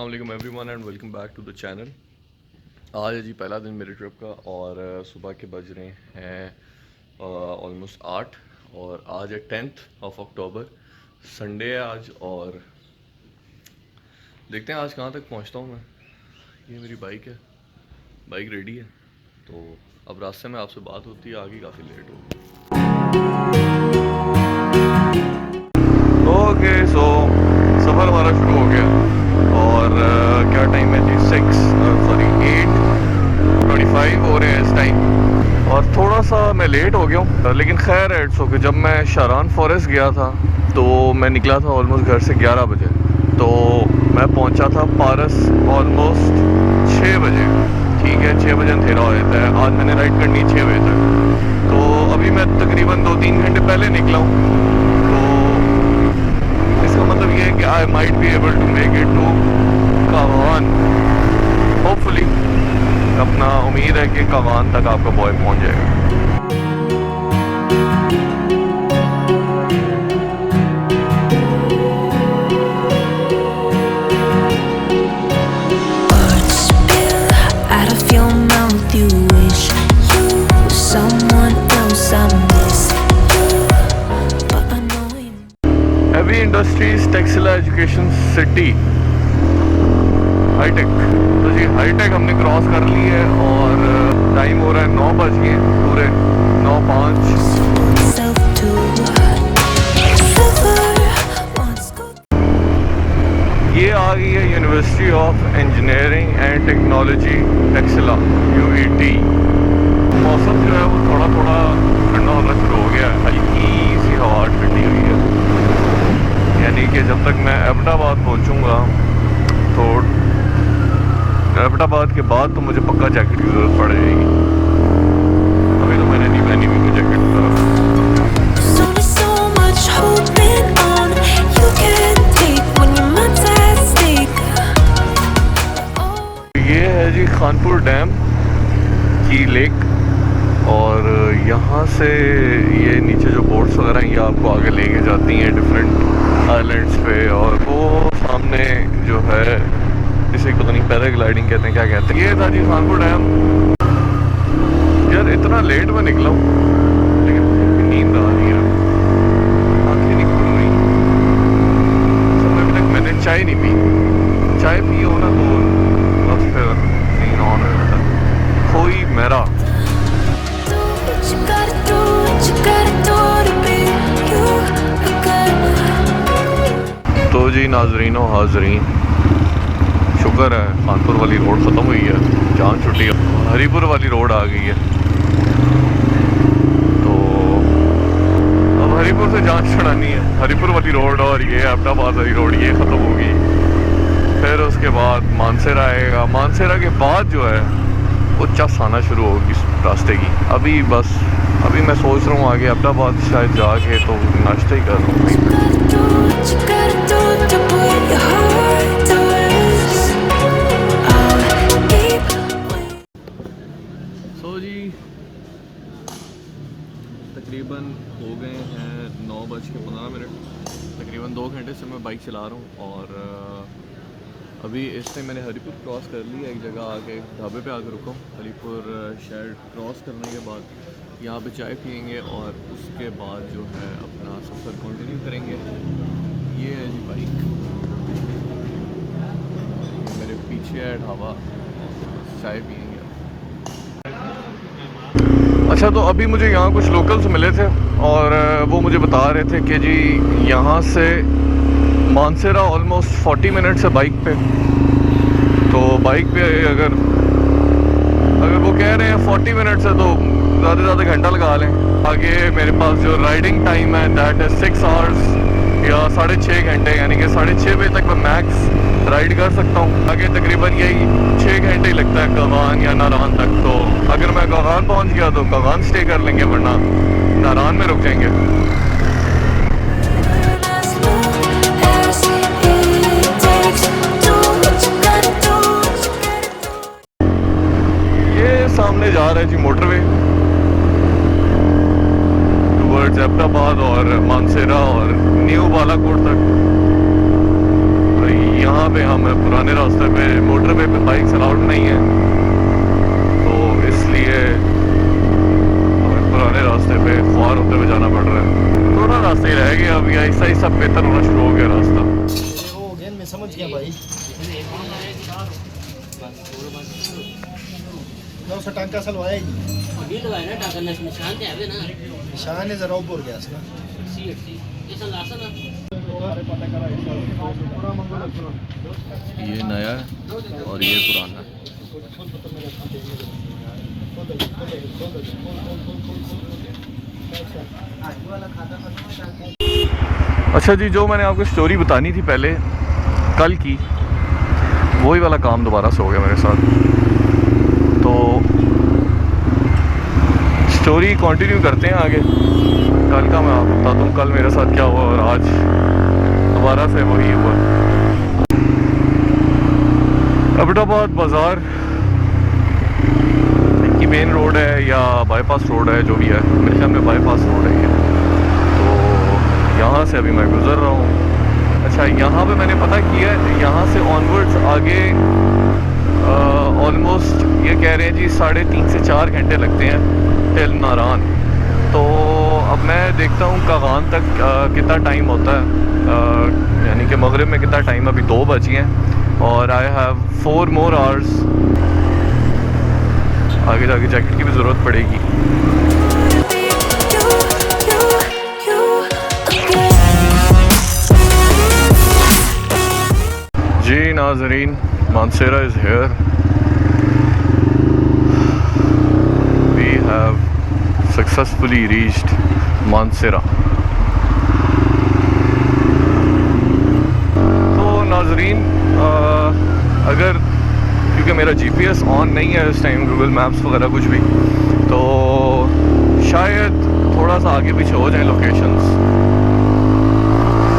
अस्सलाम everyone and welcome back to the channel. आज है जी पहला दिन मेरे ट्रिप का और सुबह के बज रहे हैं ऑलमोस्ट 8 और आज है 10th ऑफ अक्टूबर, संडे है आज। और देखते हैं आज कहाँ तक पहुँचता हूँ मैं। ये मेरी बाइक है, बाइक रेडी है, तो अब रास्ते में आपसे बात होती है, आगे काफ़ी लेट होगी। ओके सो सफ़र हमारा शुरू हो गया और क्या टाइम है जी 8:25 हो रहे हैं इस टाइम। और थोड़ा सा मैं लेट हो गया हूँ, लेकिन खैर इट्स ओके। जब मैं शारान फॉरेस्ट गया था तो मैं निकला था ऑलमोस्ट घर से 11 बजे, तो मैं पहुँचा था पारस ऑलमोस्ट 6 बजे। ठीक है, 6 बजे अंधेरा हो जाता है। आज मैंने राइड करनी 6 बजे तक, तो अभी मैं तकरीबन 2-3 घंटे पहले निकला हूँ। इसका मतलब ये है कि I might be able to make it to कावान, होपफुली। अपना उम्मीद है कि कावान तक आपका बॉय पहुंच जाएगा। Heavy industries textile education city hitech. तो जी हाईटेक हमने क्रॉस कर ली है और टाइम हो रहा है 9 बज गए पूरे 9:05। ये आ गई है university of engineering and technology Taxila, UET। मौसम जो है वो थोड़ा थोड़ा ठंडा होना शुरू हो गया है, हल्की सी हवा ठंडी हुई है। यानी कि जब तक मैं एबटाबाद पहुंचूंगा तो एबटाबाद के बाद तो मुझे पक्का जैकेट की ज़रूरत पड़ जाएगी। अभी तो मैंने नहीं पहनी हुई जैकेट। ये है जी खानपुर डैम की लेक, और यहाँ से ये नीचे जो बोट्स वगैरह हैं ये आपको आगे लेके जाती हैं डिफरेंट आइलैंड्स पे। और वो सामने जो है इसे पता नहीं पैराग्लाइडिंग कहते हैं, क्या कहते हैं। ये था जी खानपुर डैम। यार इतना लेट में निकला हूँ लेकिन नींद आ रही है, आँखें नहीं खुल रही। अभी तक मैंने चाय नहीं पी। चाय पी हो ना तो बस फिर सीन ऑन है। खोई मेरा तो जी नाजरीनो हाजरीन, शुक्र है खानपुर वाली रोड ख़त्म हुई है, जान छुट्टी है, हरीपुर वाली रोड आ गई है। तो अब हरीपुर से जान छुड़ानी है, हरीपुर वाली रोड और ये एबटाबाद वाली रोड ये ख़त्म होगी। फिर उसके बाद मानसेरा आएगा, मानसेरा के बाद जो है वो चस आना शुरू होगी रास्ते की। अभी मैं सोच रहा हूँ आगे एबटाबाद शायद जाके तो नाश्ता ही कर रहा हूँ। जी तकरीबन हो गए हैं 9:15। तकरीबन 2 घंटे से मैं बाइक चला रहा हूँ और अभी इस टाइम मैंने हरीपुर क्रॉस कर लिया। एक जगह आके ढाबे पे आके रुका हूँ। हरीपुर शहर क्रॉस करने के बाद यहाँ पे चाय पियेंगे और उसके बाद जो है अपना सफ़र कंटिन्यू करेंगे। ये है जी बाइक, मेरे पीछे है ढाबा, चाय पियेंगे। अच्छा, तो अभी मुझे यहाँ कुछ लोकल्स मिले थे और वो मुझे बता रहे थे कि जी यहाँ से मानसेरा ऑलमोस्ट 40 मिनट्स है बाइक पे। तो बाइक पे अगर वो कह रहे हैं 40 मिनट्स है तो ज़्यादा से ज़्यादा घंटा लगा लें। आगे मेरे पास जो राइडिंग टाइम है दैट इज़ 6 आवर्स या 6.5 घंटे, यानी कि 6:30 बजे तक मैं मैक्स राइड कर सकता हूँ। आगे तकरीबन यही 6 घंटे ही लगता है कागान या नारान तक। तो अगर मैं कागान पहुँच गया तो कागान स्टे कर लेंगे, वरना नारान में रुक जाएंगे। ये सामने जा रहा है जी मोटरवे टुवर्ड्स एबटाबाद और मानसेरा और न्यू बालाकोट तक। यहाँ पे हम पुराने रास्ते पे मोटरवे पे बाइक्स अलाउड नहीं है, तो इसलिए हमें पुराने रास्ते पे ख्वार होते हुए जाना पड़ रहा है। थोड़ा रास्ते ही रह गया, अभी ऐसा ही सब बेहतर होना शुरू हो गया रास्ता। हो गया, मैं समझ गया भाई। उसका टांका सलवाया ही नहीं, निशान है जरा ऊपर गया ना। ये नया है और ये पुराना है। अच्छा जी, जो मैंने आपको स्टोरी बतानी थी पहले कल की, वही वाला काम दोबारा से हो गया मेरे साथ। तो स्टोरी कंटिन्यू करते हैं आगे। कल का मैं आपको बताता हूँ कल मेरे साथ क्या हुआ, और आज दोबारा से वही हुआ। अबटाबाद बाज़ार की मेन रोड है या बाईपास रोड है, जो भी है, मेरे ख्याल में बाईपास रोड है ये। तो यहाँ से अभी मैं गुज़र रहा हूँ। अच्छा, यहाँ पे मैंने पता किया है, यहाँ से ऑनवर्ड्स आगे ऑलमोस्ट ये कह रहे हैं जी 3.5 से 4 घंटे लगते हैं टिल नारान। तो अब मैं देखता हूँ कागान तक कितना टाइम होता है, यानी कि मगरिब में कितना टाइम, अभी 2 बजी हैं और आई हैव 4 मोर आवर्स। आगे जाके जैकेट की भी ज़रूरत पड़ेगी। जी नाज़रीन, Mansehra is here. We have successfully reached Mansehra. तो नाज़रीन, अगर क्योंकि मेरा जीपीएस ऑन नहीं है इस टाइम, गूगल मैप्स वगैरह कुछ भी, तो शायद थोड़ा सा आगे पीछे हो जाए लोकेशंस।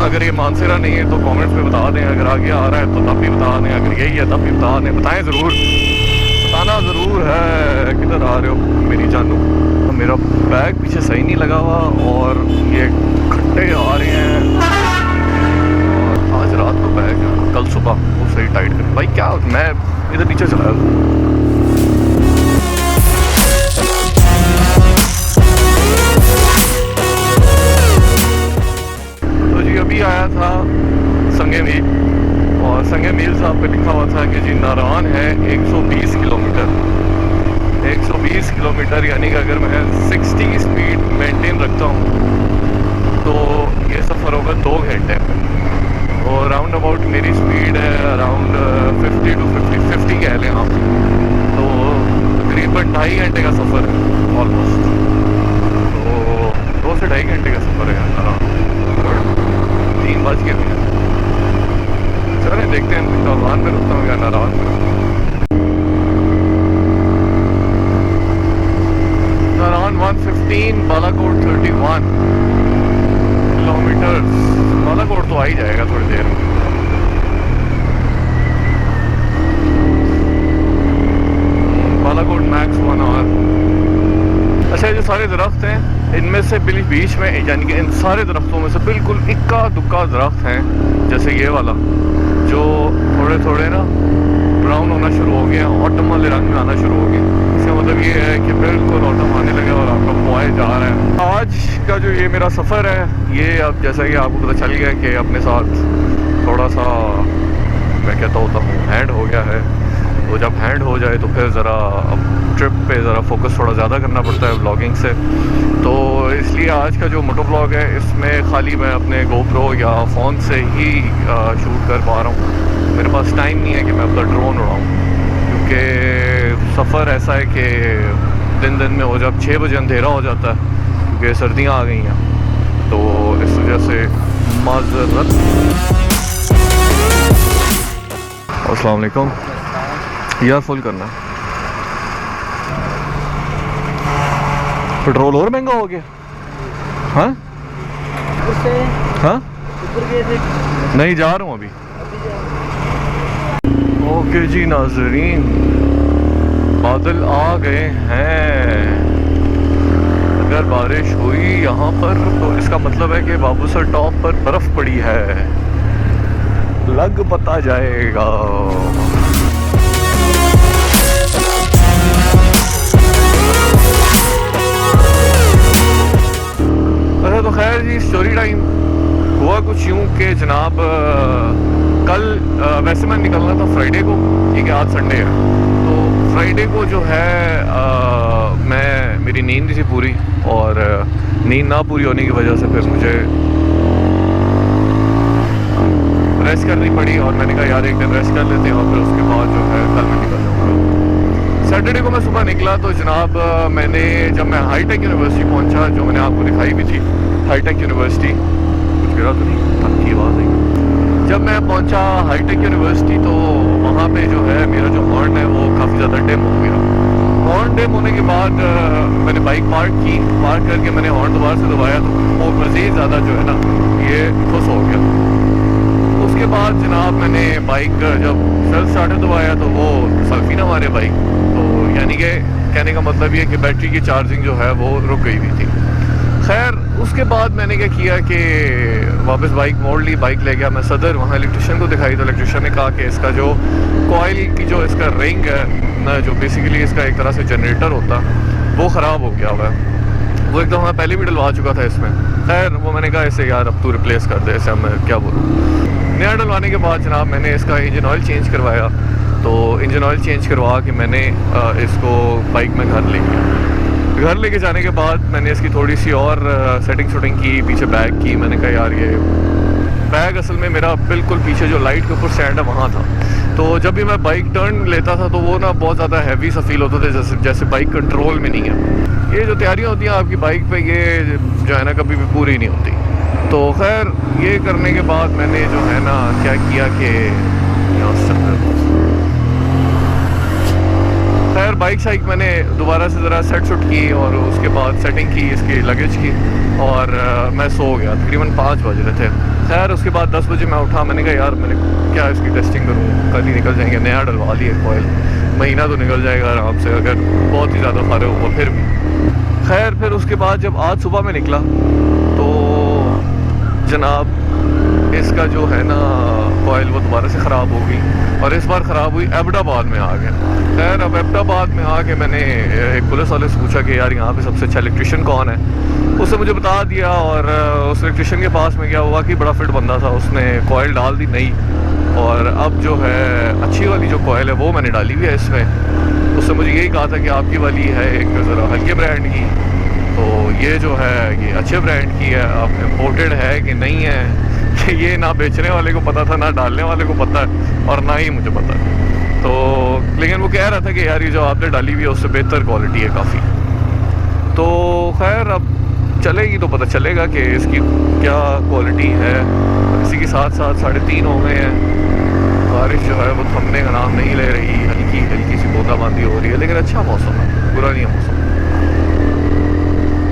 अगर ये मानसेरा नहीं है तो कमेंट्स में बता दें, अगर आगे आ रहा है तो तब भी बता दें, अगर यही है तब भी बता दें। बताएं ज़रूर, बताना ज़रूर है किधर आ रहे हो मेरी जानू। तो मेरा बैग पीछे सही नहीं लगा हुआ और ये खट्टे आ रहे हैं, और आज रात को बैग कल सुबह वो सही टाइट कर। भाई क्या, मैं इधर नीचे चला तो जी अभी आया था संगे मील, और संगे मील साहब पे लिखा हुआ था कि जी नारान है 120 किलोमीटर। 120 किलोमीटर यानी कि अगर मैं 60 स्पीड मेंटेन रखता हूँ तो ये सफ़र होगा 2 घंटे में। और राउंड अबाउट मेरी स्पीड है अराउंड 50 to 50 कह लें आप, तो तकरीबन 2.5 घंटे का सफ़र है ऑलमोस्ट। तो 2 से 2.5 घंटे का सफ़र है आराम। 3 बज के भी चलें, देखते हैं नारान में रुकता हूँ या नारान में। नारान 115, बालाकोट 31 किलोमीटर। बालाकोट तो आ ही जाएगा थोड़ी देर में। Balakot max 1 hour. अच्छा, ये सारे दरख्त हैं, इनमें से बीच में, यानी कि इन सारे दरख्तों में से बिल्कुल इक्का दुक्का दरख्त हैं, जैसे ये वाला जो थोड़े थोड़े ना ब्राउन होना शुरू हो गया, ऑटम वाले रंग में आना शुरू हो गया। इसका मतलब ये है कि बिल्कुल ऑटम आने लगा और आपका बॉय जा रहा है। आज का जो ये मेरा सफ़र है, ये अब जैसा कि आपको पता चल गया कि अपने साथ थोड़ा सा, मैं कहता होता हूँ, हैंड हो गया है। तो जब हैंड हो जाए तो फिर ज़रा अब ट्रिप पे ज़रा फोकस थोड़ा ज़्यादा करना पड़ता है व्लॉगिंग से। तो इसलिए आज का जो मोटो व्लॉग है, इसमें खाली मैं अपने गोप्रो या फ़ोन से ही शूट कर पा रहा हूँ। मेरे पास टाइम नहीं है कि मैं अपना ड्रोन उड़ाऊँ, क्योंकि सफ़र ऐसा है कि दिन में हो, जब 6 बजे अंधेरा हो जाता है क्योंकि सर्दियाँ आ गई हैं, तो इस वजह से माज़रत। अस्सलाम वालेकुम। यार फुल करना, पेट्रोल और महंगा हो गया। हाँ हाँ, नहीं जा रहा हूँ अभी। ओके जी नाज़रीन, बादल आ गए हैं। अगर बारिश हुई यहाँ पर तो इसका मतलब है कि बाबूसर टॉप पर बर्फ़ पड़ी है। लग पता जाएगा। अच्छा तो खैर जी, स्टोरी टाइम हुआ कुछ यूँ कि जनाब कल वैसे मैं निकलना था फ्राइडे को, ठीक है, आज संडे है, तो फ्राइडे को जो है मेरी नींद थी पूरी, और नींद ना पूरी होने की वजह से फिर मुझे रेस्ट करनी पड़ी, और मैंने कहा यार एक दिन रेस्ट कर लेते हैं और फिर उसके बाद जो है कल मैं निकल जाऊँगा। सैटरडे को मैं सुबह निकला तो जनाब जब मैं हाईटेक यूनिवर्सिटी पहुंचा, जो मैंने आपको दिखाई भी थी, हाईटेक यूनिवर्सिटी, कुछ गिरा तो नहीं, आपकी आवाज़ आई। जब मैं पहुंचा हाईटेक यूनिवर्सिटी तो वहाँ पे जो है मेरा जो हॉर्न है वो काफ़ी ज़्यादा डिम हो गया। हॉर्न डिम होने के बाद मैंने बाइक पार्क करके मैंने हॉर्न दोबारा से दबाया तो वो मज़ीद ज़्यादा जो है ना ये खुश हो गया। उसके बाद जनाब मैंने बाइक जब सेल्फ स्टार्टर दबाया तो वो सेल्फी ना मारे बाइक, तो यानी कि कहने का मतलब ये कि बैटरी की चार्जिंग जो है वो रुक गई हुई थी। खैर उसके बाद मैंने क्या किया कि वापस बाइक मोड़ ली, बाइक ले गया मैं सदर, वहाँ इलेक्ट्रिशियन को दिखाई तो इलेक्ट्रिशियन ने कहा कि इसका जो कॉइल की जो इसका रिंग है ना, जो बेसिकली इसका एक तरह से जनरेटर होता वो ख़राब हो गया हुआ है। वो एक दफ़ा पहले भी डलवा चुका था इसमें। खैर वो मैंने कहा इसे यार अब तू रिप्लेस कर दे, इसे मैं क्या बोलूँ। नया डलवाने के बाद जनाब मैंने इसका इंजन ऑयल चेंज करवाया, तो इंजन ऑयल चेंज करवा के मैंने इसको बाइक में घर ले गया। घर लेके जाने के बाद मैंने इसकी थोड़ी सी और सेटिंग शूटिंग की, पीछे बैग की। मैंने कहा यार ये बैग असल में मेरा बिल्कुल पीछे जो लाइट के ऊपर स्टैंड है वहाँ था, तो जब भी मैं बाइक टर्न लेता था तो वो ना बहुत ज़्यादा हैवी सा फील होता था, जैसे बाइक कंट्रोल में नहीं है। ये जो तैयारियाँ होती हैं आपकी बाइक पे, ये जो है ना कभी भी पूरी नहीं होती। तो खैर ये करने के बाद मैंने जो है ना क्या किया कि खैर बाइक शाइक मैंने दोबारा से ज़रा सेट शुट की और उसके बाद सेटिंग की इसकी लगेज की, और मैं सो गया। तकरीबन 5 बज रहे थे। खैर उसके बाद 10 बजे मैं उठा, मैंने कहा यार मैंने क्या इसकी टेस्टिंग करूँ, कल ही निकल जाएंगे, नया डलवा लिए कॉइल, महीना तो निकल जाएगा आराम से, अगर बहुत ही ज़्यादा फारे हुआ फिर भी। खैर फिर उसके बाद जब आज सुबह में निकला तो जनाब इसका जो है ना कॉइल वो दोबारा से ख़राब हो गई, और इस बार ख़राब हुई एबटाबाद में आ गया। खैर अब एबटाबाद में आके मैंने एक पुलिस वाले से पूछा कि यार यहाँ पे सबसे अच्छा इलेक्ट्रिशियन कौन है। उसने मुझे बता दिया, और उस इलेक्ट्रिशियन के पास में गया, हुआ कि बड़ा फिट बंदा था, उसने कॉइल डाल दी नई, और अब जो है अच्छी वाली जो कॉइल है वो मैंने डाली हुई है इसमें। उसने मुझे यही कहा था कि आपकी वाली है एक ज़रा हल्के ब्रांड की, तो ये जो है ये अच्छे ब्रांड की है, अब इम्पोर्टेड है कि नहीं है कि ये ना बेचने वाले को पता था, ना डालने वाले को पता है, और ना ही मुझे पता है। तो लेकिन वो कह रहा था कि यार ये जो आपने डाली हुई है उससे बेहतर क्वालिटी है काफ़ी। तो खैर अब चलेगी तो पता चलेगा कि इसकी क्या क्वालिटी है। इसी के साथ साथ 3:30 हो गए हैं, बारिश जो है वो थमने का नाम नहीं ले रही, हल्की हल्की सी बूंदाबांदी हो रही है, लेकिन अच्छा मौसम है, बुरा नहीं है मौसम।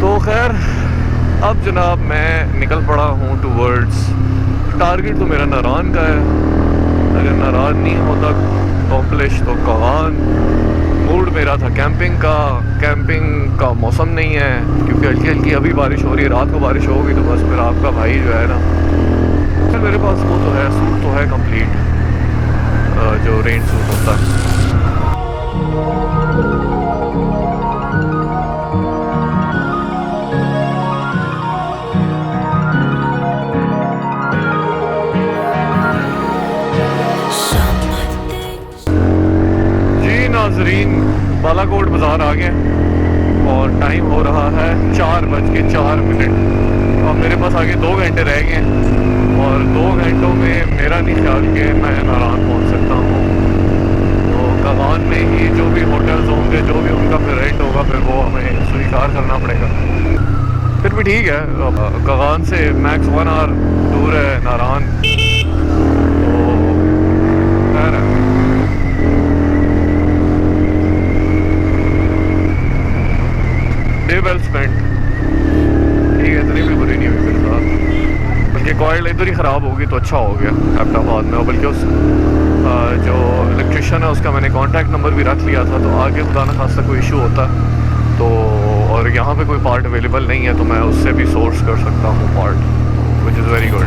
तो खैर अब जनाब मैं निकल पड़ा हूँ टूवर्ड्स, टारगेट तो मेरा नारान का है, अगर नारान नहीं होता कॉम्प्लेक्स तो कगान। मूड मेरा था कैंपिंग का मौसम नहीं है क्योंकि हल्की हल्की अभी बारिश हो रही है, रात को बारिश होगी तो बस फिर आपका भाई जो है ना, फिर मेरे पास वो तो है, सूट तो है कंप्लीट, जो रेन सूट होता है। नाज़रीन बालाकोट बाज़ार आ गए और टाइम हो रहा है 4:04, और मेरे पास आगे 2 घंटे रह गए, और 2 घंटों में मेरा नहीं ख्याल कि मैं नारायण पहुंच सकता हूं। तो कगान में ही जो भी होटल्स होंगे, जो भी उनका फिर रेंट होगा, फिर वो हमें स्वीकार करना पड़ेगा। फिर भी ठीक है, कगान से मैक्स 1 आवर दूर है नारायण, तो खैर है। डे वेल स्पेंट, ठीक है, इतनी भी बुरी नहीं हुई मेरे साथ, बल्कि कॉइल इधर ही ख़राब होगी तो अच्छा हो गया एबटाबाद में, और बल्कि उस जो इलेक्ट्रिशियन है उसका मैंने कॉन्टैक्ट नंबर भी रख लिया था, तो आगे खुदा न खास्ता कोई इशू होता तो, और यहाँ पे कोई पार्ट अवेलेबल नहीं है तो मैं उससे भी सोर्स कर सकता हूँ part, which is very good.